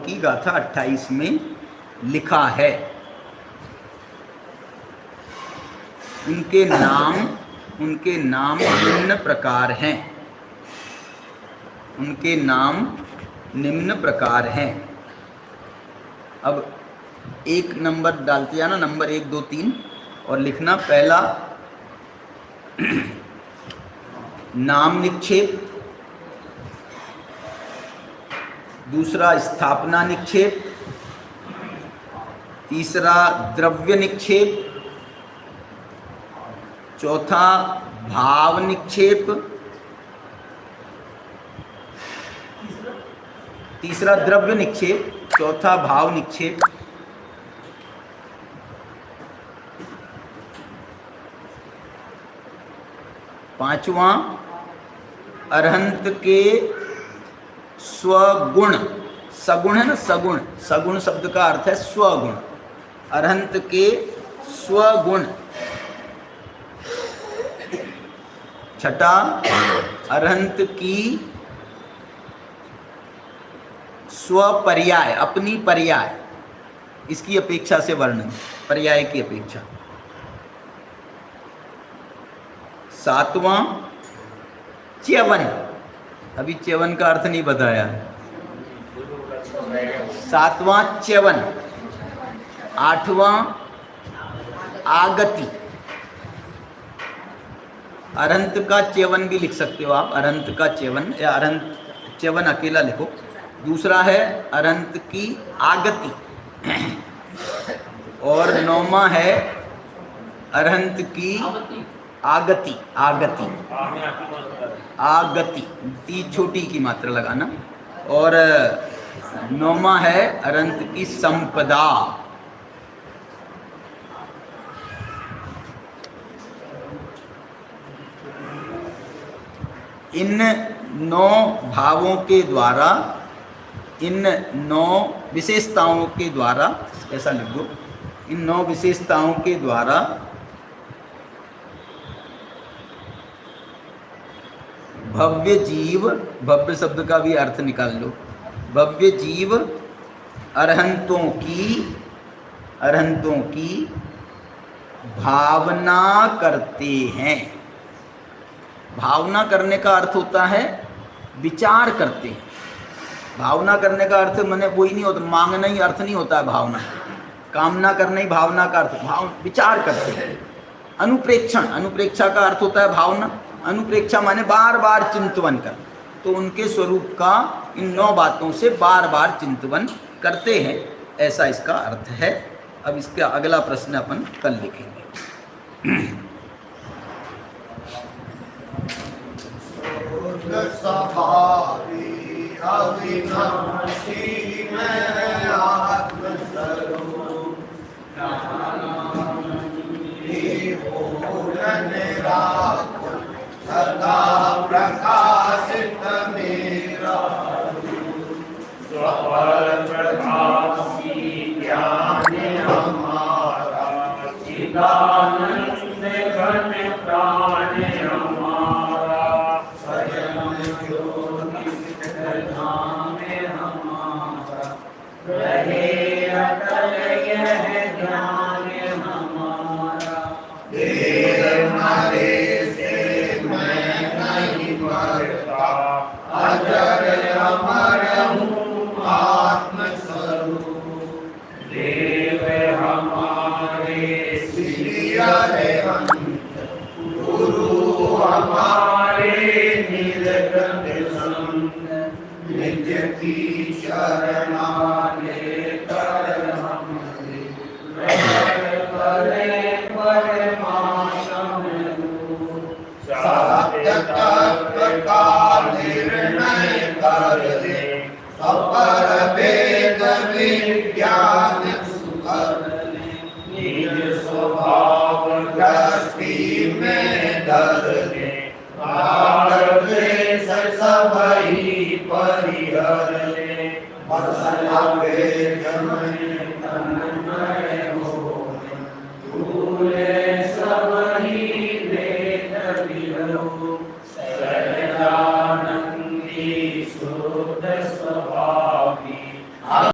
की गाथा 28 में लिखा है। उनके नाम निम्न प्रकार हैं। उनके नाम निम्न प्रकार हैं। अब एक नंबर डालते जाना, नंबर 1 2 3 और लिखना। पहला नाम निक्षेप, दूसरा स्थापना निक्षेप, तीसरा द्रव्य निक्षेप, चौथा भाव निक्षेप, तीसरा द्रव्य निक्षेप, चौथा भाव निक्षेप, पांचवा अरहंत के स्वगुण। सगुण है ना, सगुण। सगुण शब्द का अर्थ है स्वगुण। अरहंत के स्वगुण। छठा अरहंत की स्वपर्याय, अपनी पर्याय, इसकी अपेक्षा से वर्णन, पर्याय की अपेक्षा। सातवां च्यवन। अभी च्यवन का अर्थ नहीं बताया। सातवां च्यवन। आठवां आगति। अरहंत का च्यवन भी लिख सकते हो आप, अरहंत का च्यवन, या अरहंत च्यवन अकेला लिखो। दूसरा है अरहंत की आगति, और नौवां है अरहंत की आगति। आगति आगति ती छोटी की मात्रा लगाना। और नौवां है अरहंत की संपदा। इन 9 भावों के द्वारा, इन 9 विशेषताओं के द्वारा, ऐसा लिख दो, इन 9 विशेषताओं के द्वारा भव्य जीव, भव्य शब्द का भी अर्थ निकाल लो, भव्य जीव अरहंतों की भावना करते हैं। भावना करने का अर्थ होता है विचार करते हैं। भावना करने का अर्थ मैंने वही नहीं होता, मांगना ही अर्थ नहीं होता है भावना। कामना करना ही भावना का अर्थ, विचार करते हैं। अनुप्रेक्षण, अनुप्रेक्षा का अर्थ होता है भावना। अनुप्रेक्षा माने बार बार चिंतवन कर। तो उनके स्वरूप का इन 9 बातों से बार बार चिंतवन करते हैं, ऐसा इसका अर्थ है। अब इसका अगला प्रश्न अपन कल लिखेंगे। अविनाशी में आत्मस्वरूप निराकुल सदा प्रकाशित मेरा स्वपर प्रकाशी ज्ञान हमारा चिदानंद घन प्राण हमारा स्वयं रहे अटल यह ज्ञान हमारा। देर मरे से मैं नहीं मरता, अजर अमर हूँ आत्मस्वरूप। देव हमारे श्री अरहंत, गुरु हमारे नीलकंठ संत, नित्य की शरणा लेकर हमसे करे परमाशम रूप। सत्य तत्व का निर्णय कर दे, अपर वेद विज्ञान सुकर ले। निज स्वभाव दृष्टि में धर दे, सबही परिहर ले। बसला के जमन तन